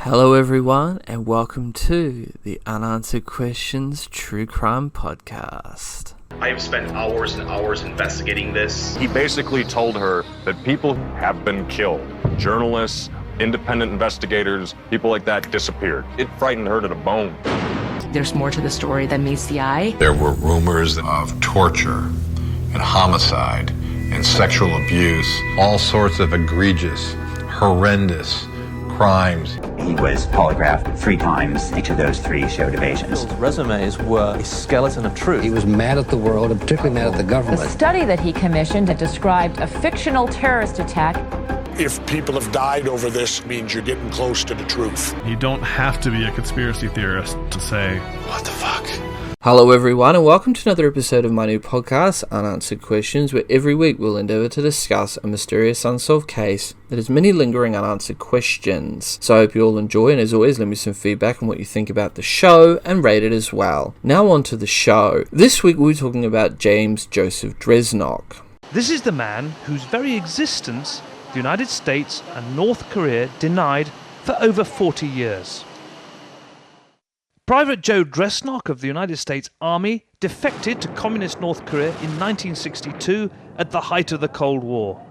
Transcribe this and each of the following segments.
Hello everyone and welcome to the Unanswered Questions True Crime Podcast. I have spent hours and hours investigating this. He basically told her that people have been killed. Journalists, independent investigators, people like that disappeared. It frightened her to the bone. There's more to the story than meets the eye. There were rumors of torture and homicide and sexual abuse, all sorts of egregious, horrendous crimes. He was polygraphed 3 times. Each of those 3 showed evasions. His resumes were a skeleton of truth. He was mad at the world, and particularly mad at the government. The study that he commissioned had described a fictional terrorist attack. If people have died over this, it means you're getting close to the truth. You don't have to be a conspiracy theorist to say, what the fuck? Hello everyone and welcome to another episode of my new podcast, Unanswered Questions, where every week we'll endeavour to discuss a mysterious unsolved case that has many lingering unanswered questions. So I hope you all enjoy, and as always, leave me some feedback on what you think about the show and rate it as well. Now on to the show. This week we'll be talking about Joseph Dresnok. This is the man whose very existence the United States and North Korea denied for over 40 years. Private Joe Dresnok of the United States Army defected to Communist North Korea in 1962 at the height of the Cold War.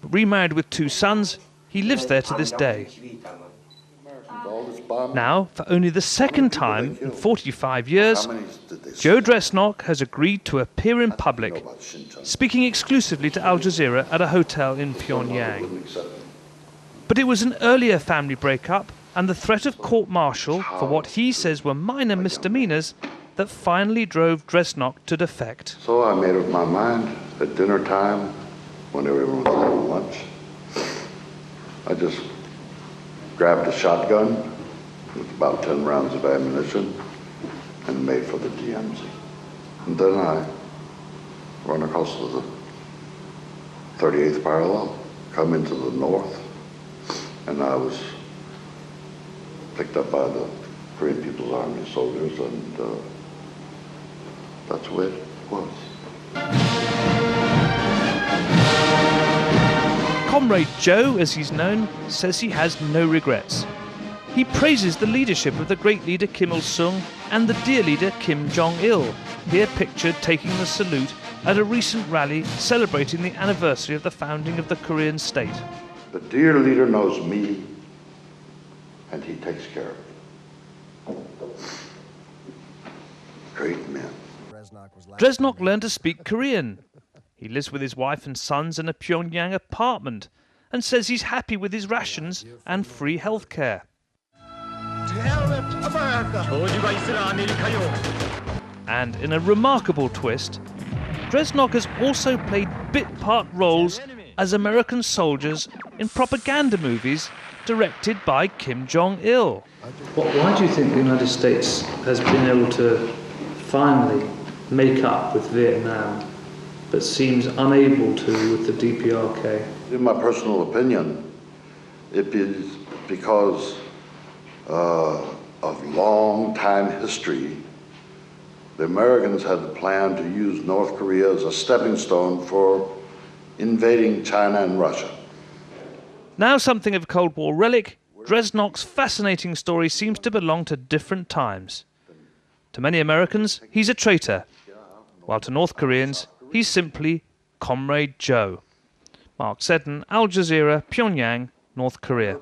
Remarried with 2 sons, he lives there to this day. Now, for only the second time in 45 years, Joe Dresnok has agreed to appear in public, speaking exclusively to Al Jazeera at a hotel in Pyongyang. But it was an earlier family breakup and the threat of court-martial for what he says were minor misdemeanors that finally drove Dresnok to defect. So I made up my mind at dinner time, when everyone was having lunch, I just grabbed a shotgun with about 10 rounds of ammunition and made for the DMZ. And then I run across the 38th parallel, come into the north, and I was picked up by the Korean People's Army soldiers, and that's where it was. Comrade Joe, as he's known, says he has no regrets. He praises the leadership of the great leader Kim Il-sung and the dear leader Kim Jong Il, here pictured taking the salute at a recent rally celebrating the anniversary of the founding of the Korean state. The dear leader knows me, and he takes care of me. Great men. Dresnok learned to speak Korean. He lives with his wife and sons in a Pyongyang apartment and says he's happy with his rations and free health care. And in a remarkable twist, Dresnok has also played bit-part roles as American soldiers in propaganda movies directed by Kim Jong Il. Why do you think the United States has been able to finally make up with Vietnam, but seems unable to with the DPRK? In my personal opinion, it is because of long time history. The Americans had the plan to use North Korea as a stepping stone for invading China and Russia. Now something of a Cold War relic, Dresnok's fascinating story seems to belong to different times. To many Americans, he's a traitor, while to North Koreans, he's simply Comrade Joe. Mark Seddon, Al Jazeera, Pyongyang, North Korea.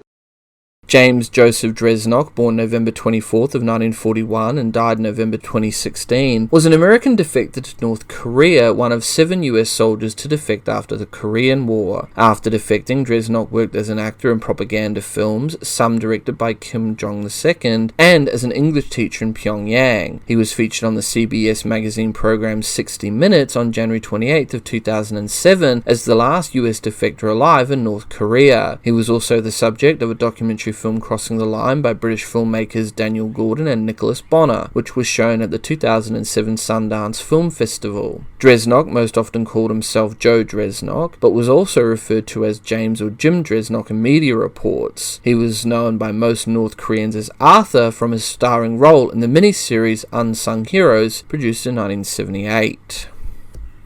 Joseph Dresnok, born November 24th of 1941 and died November 2016, was an American defector to North Korea, one of 7 US soldiers to defect after the Korean War. After defecting, Dresnok worked as an actor in propaganda films, some directed by Kim Jong Il, and as an English teacher in Pyongyang. He was featured on the CBS magazine program 60 Minutes on January 28th of 2007 as the last US defector alive in North Korea. He was also the subject of a documentary film Crossing the Line by British filmmakers Daniel Gordon and Nicholas Bonner, which was shown at the 2007 Sundance Film Festival. Dresnok most often called himself Joe Dresnok, but was also referred to as James or Jim Dresnok in media reports. He was known by most North Koreans as Arthur from his starring role in the miniseries Unsung Heroes, produced in 1978.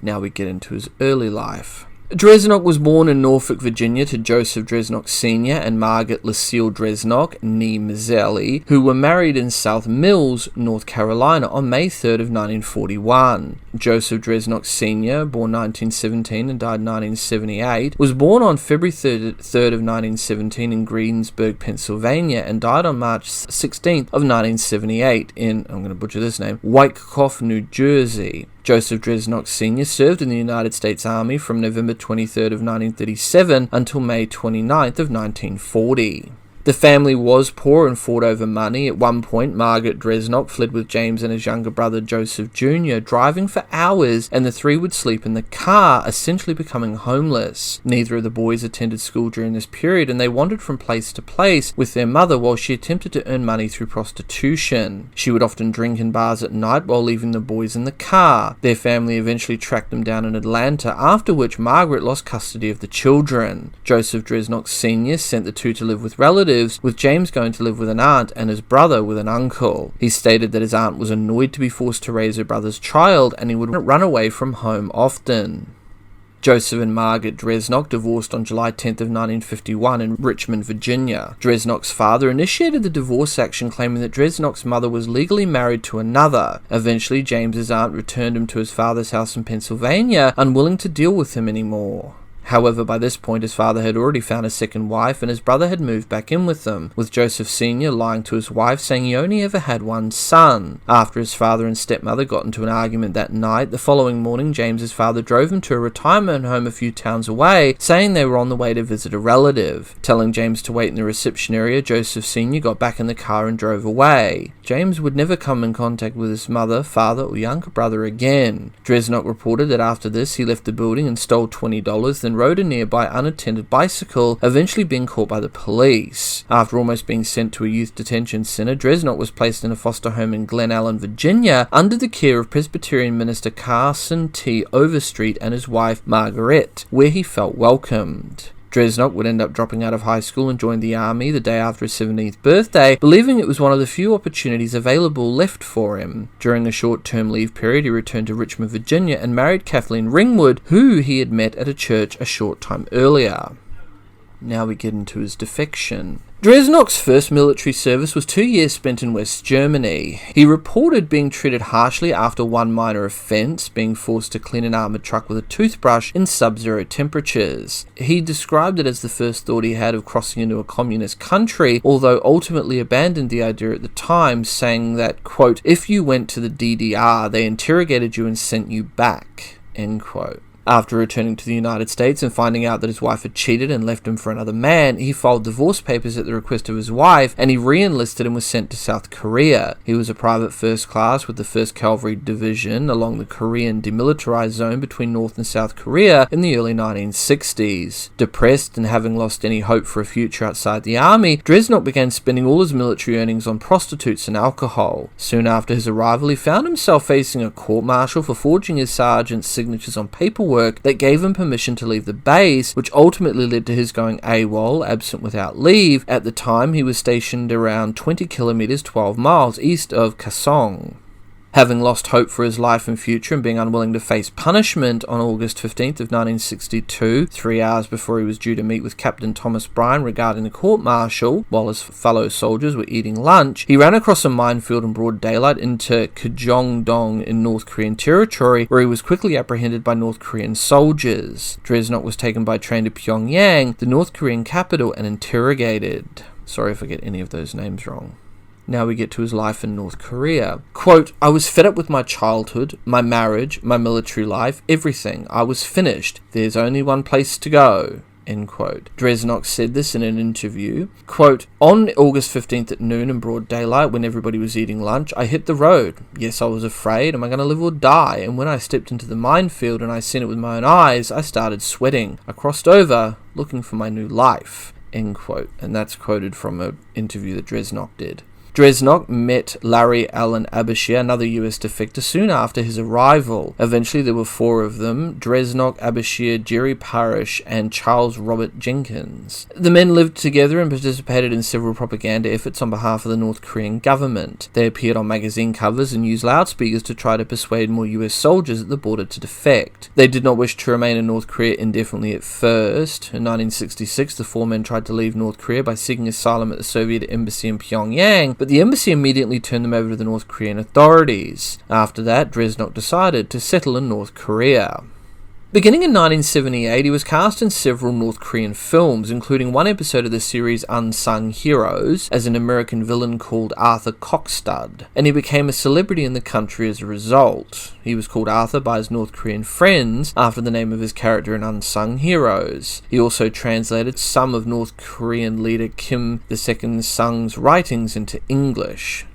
Now we get into his early life. Dresnok was born in Norfolk, Virginia to Joseph Dresnok Sr. and Margaret Lucille Dresnok, née Mazzeli, who were married in South Mills, North Carolina on May 3rd of 1941. Joseph Dresnok Sr., born 1917 and died 1978, was born on February 3rd of 1917 in Greensburg, Pennsylvania, and died on March 16th of 1978 in, I'm going to butcher this name, Wyckoff, New Jersey. Joseph Dresnok Sr. served in the United States Army from November 23rd of 1937 until May 29th of 1940. The family was poor and fought over money. At one point, Margaret Dresnok fled with James and his younger brother Joseph Jr., driving for hours, and the three would sleep in the car, essentially becoming homeless. Neither of the boys attended school during this period, and they wandered from place to place with their mother while she attempted to earn money through prostitution. She would often drink in bars at night while leaving the boys in the car. Their family eventually tracked them down in Atlanta, after which Margaret lost custody of the children. Joseph Dresnok Sr. sent the two to live with relatives, with James going to live with an aunt and his brother with an uncle. He stated that his aunt was annoyed to be forced to raise her brother's child, and he would run away from home often. Joseph and Margaret Dresnok divorced on July 10th of 1951 in Richmond, Virginia. Dresnok's father initiated the divorce action, claiming that Dresnok's mother was legally married to another. Eventually, James's aunt returned him to his father's house in Pennsylvania, unwilling to deal with him anymore. However, by this point his father had already found a second wife and his brother had moved back in with them, with Joseph Sr. lying to his wife, saying he only ever had one son. After his father and stepmother got into an argument that night, the following morning James's father drove him to a retirement home a few towns away, saying they were on the way to visit a relative. Telling James to wait in the reception area, Joseph Sr. got back in the car and drove away. James would never come in contact with his mother, father, or younger brother again. Dresnok reported that after this he left the building and stole $20, then rode a nearby unattended bicycle, eventually being caught by the police. After almost being sent to a youth detention center, Dresnok was placed in a foster home in Glen Allen, Virginia, under the care of Presbyterian minister Carson T. Overstreet and his wife Margaret, where he felt welcomed. Dresnok would end up dropping out of high school and joined the army the day after his 17th birthday, believing it was one of the few opportunities available left for him. During a short-term leave period, he returned to Richmond, Virginia and married Kathleen Ringwood, who he had met at a church a short time earlier. Now we get into his defection. Dresnok's first military service was 2 years spent in West Germany. He reported being treated harshly after one minor offence, being forced to clean an armoured truck with a toothbrush in sub-zero temperatures. He described it as the first thought he had of crossing into a communist country, although ultimately abandoned the idea at the time, saying that, quote, "If you went to the DDR, they interrogated you and sent you back," end quote. After returning to the United States and finding out that his wife had cheated and left him for another man, he filed divorce papers at the request of his wife, and he re-enlisted and was sent to South Korea. He was a private first class with the 1st Cavalry Division along the Korean demilitarized zone between North and South Korea in the early 1960s. Depressed and having lost any hope for a future outside the army, Dresnok began spending all his military earnings on prostitutes and alcohol. Soon after his arrival, he found himself facing a court-martial for forging his sergeant's signatures on paperwork that gave him permission to leave the base, which ultimately led to his going AWOL, absent without leave. At the time, he was stationed around 20 kilometers, 12 miles east of Kaesong. Having lost hope for his life and future and being unwilling to face punishment, on August 15th of 1962, 3 hours before he was due to meet with Captain Thomas Bryan regarding the court-martial, while his fellow soldiers were eating lunch, he ran across a minefield in broad daylight into Kyongdong in North Korean territory, where he was quickly apprehended by North Korean soldiers. Dresnok was taken by train to Pyongyang, the North Korean capital, and interrogated. Sorry if I get any of those names wrong. Now we get to his life in North Korea. Quote, "I was fed up with my childhood, my marriage, my military life, everything. I was finished. There's only one place to go." End quote. Dresnok said this in an interview. Quote, "On August 15th at noon in broad daylight, when everybody was eating lunch, I hit the road. Yes, I was afraid. Am I going to live or die? And when I stepped into the minefield and I seen it with my own eyes, I started sweating. I crossed over, looking for my new life." End quote. And that's quoted from an interview that Dresnok did. Dresnok met Larry Allen Abashir, another US defector, soon after his arrival. Eventually there were 4 of them: Dresnok, Abashir, Jerry Parrish, and Charles Robert Jenkins. The men lived together and participated in several propaganda efforts on behalf of the North Korean government. They appeared on magazine covers and used loudspeakers to try to persuade more US soldiers at the border to defect. They did not wish to remain in North Korea indefinitely at first. In 1966, the 4 men tried to leave North Korea by seeking asylum at the Soviet embassy in Pyongyang, but the embassy immediately turned them over to the North Korean authorities. After that, Dresnok decided to settle in North Korea. Beginning in 1978, he was cast in several North Korean films, including one episode of the series Unsung Heroes as an American villain called Arthur Cockstud, and he became a celebrity in the country as a result. He was called Arthur by his North Korean friends after the name of his character in Unsung Heroes. He also translated some of North Korean leader Kim Il-sung's writings into English.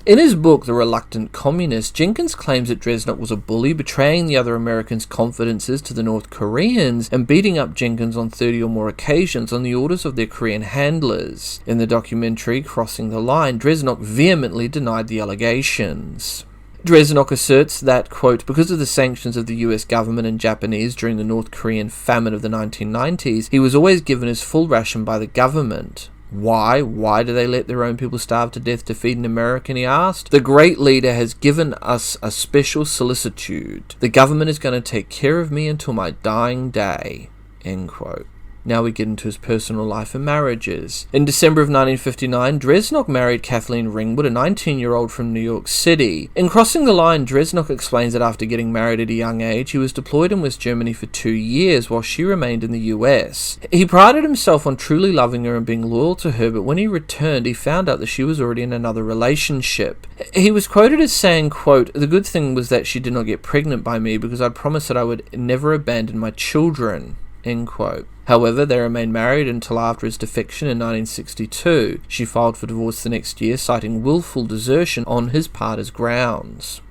In his book, The Reluctant Communist, Jenkins claims that Dresnok was a bully, betraying the other Americans' confidences to the North Koreans and beating up Jenkins on 30 or more occasions on the orders of their Korean handlers. In the documentary Crossing the Line, Dresnok vehemently denied the allegations. Dresnok asserts that, quote, because of the sanctions of the US government and Japanese during the North Korean famine of the 1990s, he was always given his full ration by the government. Why? Why do they let their own people starve to death to feed an American, he asked. The great leader has given us a special solicitude. The government is going to take care of me until my dying day. End quote. Now we get into his personal life and marriages. In December of 1959, Dresnok married Kathleen Ringwood, a 19-year-old from New York City. In Crossing the Line, Dresnok explains that after getting married at a young age, he was deployed in West Germany for 2 years while she remained in the US. He prided himself on truly loving her and being loyal to her, but when he returned, he found out that she was already in another relationship. He was quoted as saying, quote, the good thing was that she did not get pregnant by me because I promised that I would never abandon my children. End quote. However, they remained married until after his defection in 1962. She filed for divorce the next year, citing willful desertion on his part as grounds.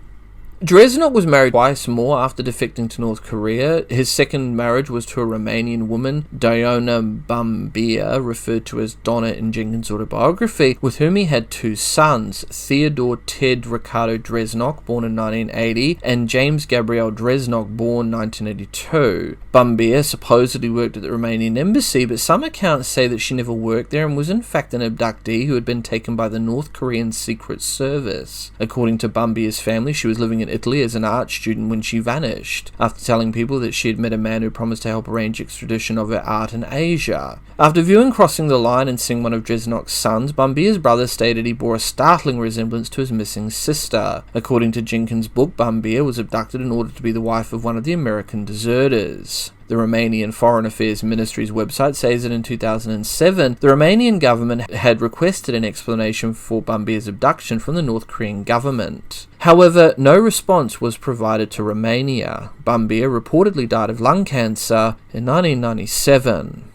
Dresnok was married twice more after defecting to North Korea. His second marriage was to a Romanian woman, Diana Bambia, referred to as Donna in Jenkins' autobiography, with whom he had 2 sons, Theodore Ted Ricardo Dresnok, born in 1980, and James Gabriel Dresnok, born 1982. Bambia supposedly worked at the Romanian embassy, but some accounts say that she never worked there and was in fact an abductee who had been taken by the North Korean Secret Service. According to Bambia's family, she was living in Italy as an art student when she vanished, after telling people that she had met a man who promised to help arrange extradition of her art in Asia. After viewing Crossing the Line and seeing one of Dresnok's sons, Bambia's brother stated he bore a startling resemblance to his missing sister. According to Jenkins' book, Bambia was abducted in order to be the wife of one of the American deserters. The Romanian Foreign Affairs Ministry's website says that in 2007, the Romanian government had requested an explanation for Bambia's abduction from the North Korean government. However, no response was provided to Romania. Bambia reportedly died of lung cancer in 1997.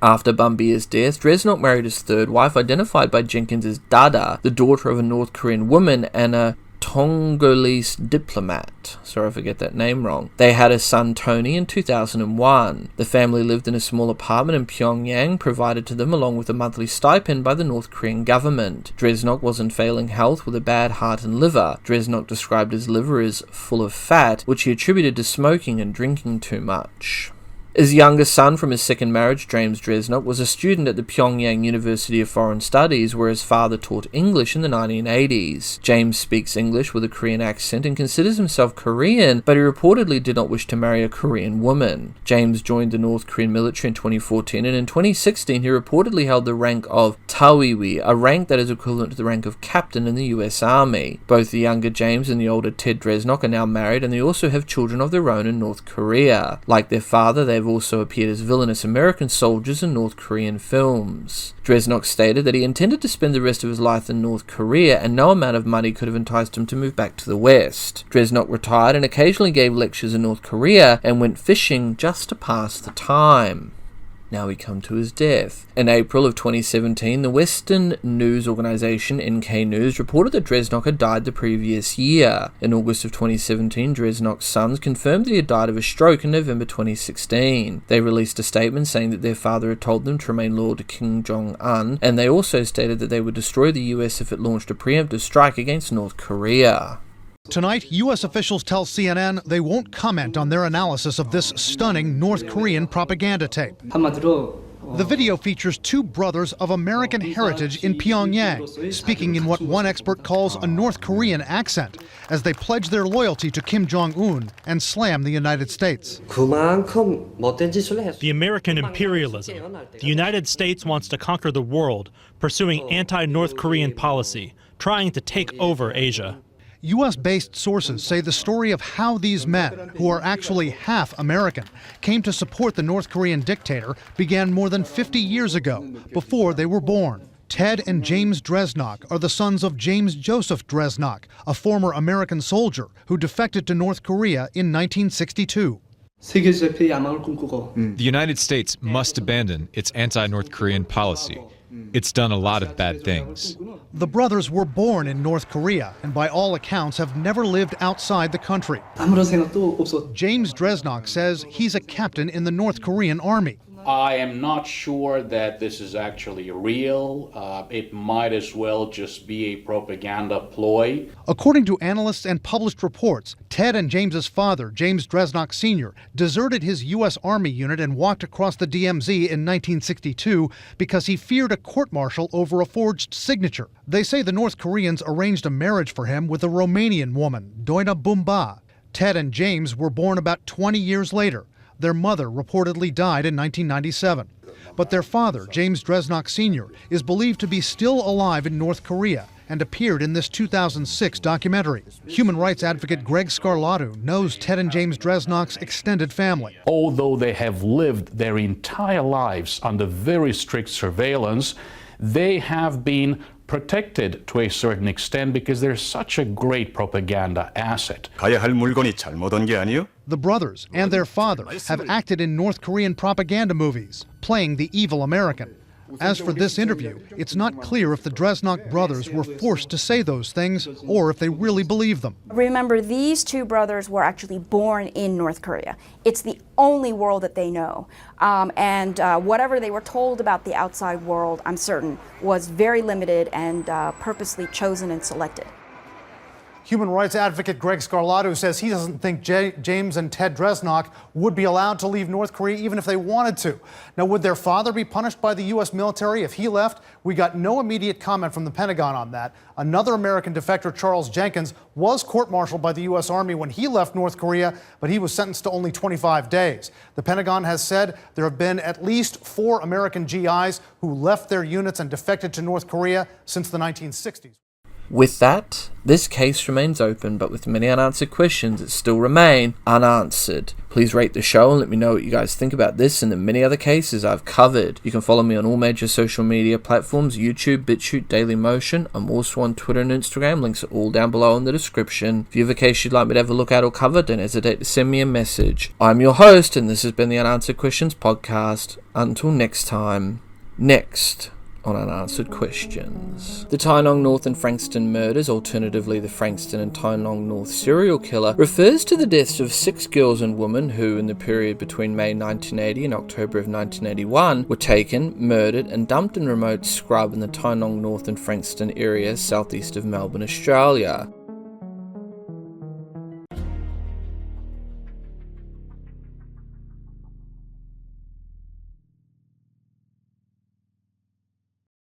After Bambia's death, Dresnok married his third wife, identified by Jenkins as Dada, the daughter of a North Korean woman and a Congolese diplomat. Sorry if I get that name wrong. They had a son, Tony, in 2001. The family lived in a small apartment in Pyongyang, provided to them along with a monthly stipend by the North Korean government. Dresnok was in failing health with a bad heart and liver. Dresnok described his liver as full of fat, which he attributed to smoking and drinking too much. His younger son from his second marriage, James Dresnok, was a student at the Pyongyang University of Foreign Studies, where his father taught English in the 1980s. James speaks English with a Korean accent and considers himself Korean, but he reportedly did not wish to marry a Korean woman. James joined the North Korean military in 2014, and in 2016 he reportedly held the rank of Tawiwi, a rank that is equivalent to the rank of captain in the US Army. Both the younger James and the older Ted Dresnok are now married, and they also have children of their own in North Korea. Like their father, they have also appeared as villainous American soldiers in North Korean films. Dresnok stated that he intended to spend the rest of his life in North Korea, and no amount of money could have enticed him to move back to the West. Dresnok retired and occasionally gave lectures in North Korea and went fishing just to pass the time. Now we come to his death. In April of 2017, the Western news organisation NK News reported that Dresnok had died the previous year. In August of 2017, Dresnok's sons confirmed that he had died of a stroke in November 2016. They released a statement saying that their father had told them to remain loyal to Kim Jong Il, and they also stated that they would destroy the US if it launched a preemptive strike against North Korea. Tonight, U.S. officials tell CNN they won't comment on their analysis of this stunning North Korean propaganda tape. The video features two brothers of American heritage in Pyongyang, speaking in what one expert calls a North Korean accent, as they pledge their loyalty to Kim Jong Un and slam the United States. The American imperialism. The United States wants to conquer the world, pursuing anti-North Korean policy, trying to take over Asia. U.S.-based sources say the story of how these men, who are actually half American, came to support the North Korean dictator began more than 50 years ago, before they were born. Ted and James Dresnok are the sons of James Joseph Dresnok, a former American soldier who defected to North Korea in 1962. The United States must abandon its anti-North Korean policy. It's done a lot of bad things. The brothers were born in North Korea and by all accounts have never lived outside the country. James Dresnok says he's a captain in the North Korean army. I am not sure that this is actually real. It might as well just be a propaganda ploy. According to analysts and published reports, Ted and James's father, James Dresnok Sr., deserted his U.S. Army unit and walked across the DMZ in 1962 because he feared a court-martial over a forged signature. They say the North Koreans arranged a marriage for him with a Romanian woman, Doina Bumba. Ted and James were born about 20 years later. Their mother reportedly died in 1997. But their father, James Dresnok Sr., is believed to be still alive in North Korea and appeared in this 2006 documentary. Human rights advocate Greg Scarlato knows Ted and James Dresnok's extended family. Although they have lived their entire lives under very strict surveillance, they have been protected to a certain extent because they're such a great propaganda asset. The brothers and their father have acted in North Korean propaganda movies, playing the evil American. As for this interview, it's not clear if the Dresnok brothers were forced to say those things or if they really believe them. Remember, these two brothers were actually born in North Korea. It's the only world that they know. And whatever they were told about the outside world, I'm certain, was very limited and purposely chosen and selected. Human rights advocate Greg Scarlato says he doesn't think James and Ted Dresnok would be allowed to leave North Korea even if they wanted to. Now, would their father be punished by the U.S. military if he left? We got no immediate comment from the Pentagon on that. Another American defector, Charles Jenkins, was court-martialed by the U.S. Army when he left North Korea, but he was sentenced to only 25 days. The Pentagon has said there have been at least 4 American GIs who left their units and defected to North Korea since the 1960s. With that, this case remains open, but with many unanswered questions that still remain unanswered. Please rate the show and let me know what you guys think about this and the many other cases I've covered. You can follow me on all major social media platforms, YouTube, BitChute, Dailymotion. I'm also on Twitter and Instagram. Links are all down below in the description. If you have a case you'd like me to have a look at or cover, don't hesitate to send me a message. I'm your host, and this has been the Unanswered Questions podcast. Until next time, next on Unanswered Questions. The Tynong North and Frankston murders, alternatively the Frankston and Tynong North serial killer, refers to the deaths of 6 girls and women who, in the period between May 1980 and October of 1981, were taken, murdered and dumped in remote scrub in the Tynong North and Frankston area southeast of Melbourne, Australia.